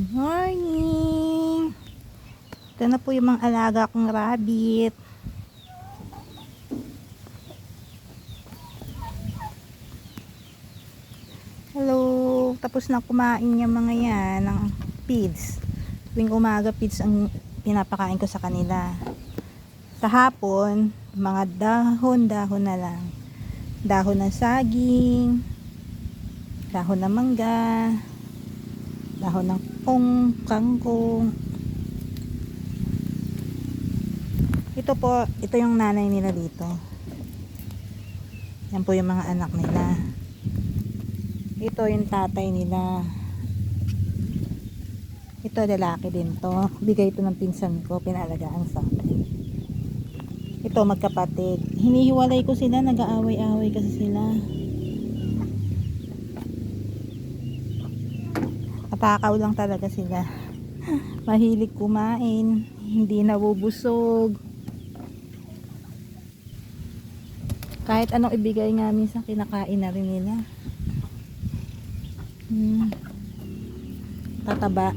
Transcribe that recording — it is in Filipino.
Morning! Ito na po yung mga alaga kong rabbit. Hello! Tapos na kumain yung mga yan ng feeds. Tuwing umaga feeds ang pinapakain ko sa kanila. Sa hapon, mga dahon-dahon na lang. Dahon ng saging, dahon ng mangga, dahon ng kangkong. Ito po, ito yung nanay nila dito. Yan po yung mga anak nila. Ito yung tatay nila. Ito lalaki din to. Bigay ito ng pinsan ko, pinalagaan sa akin. Ito magkapatid. Hinihiwalay ko sila, nag-aaway-aaway kasi sila. Matakaw lang talaga sila. Mahilig kumain, hindi nabubusog. Kahit anong ibigay nga minsan kinakain na rin nila. Tataba.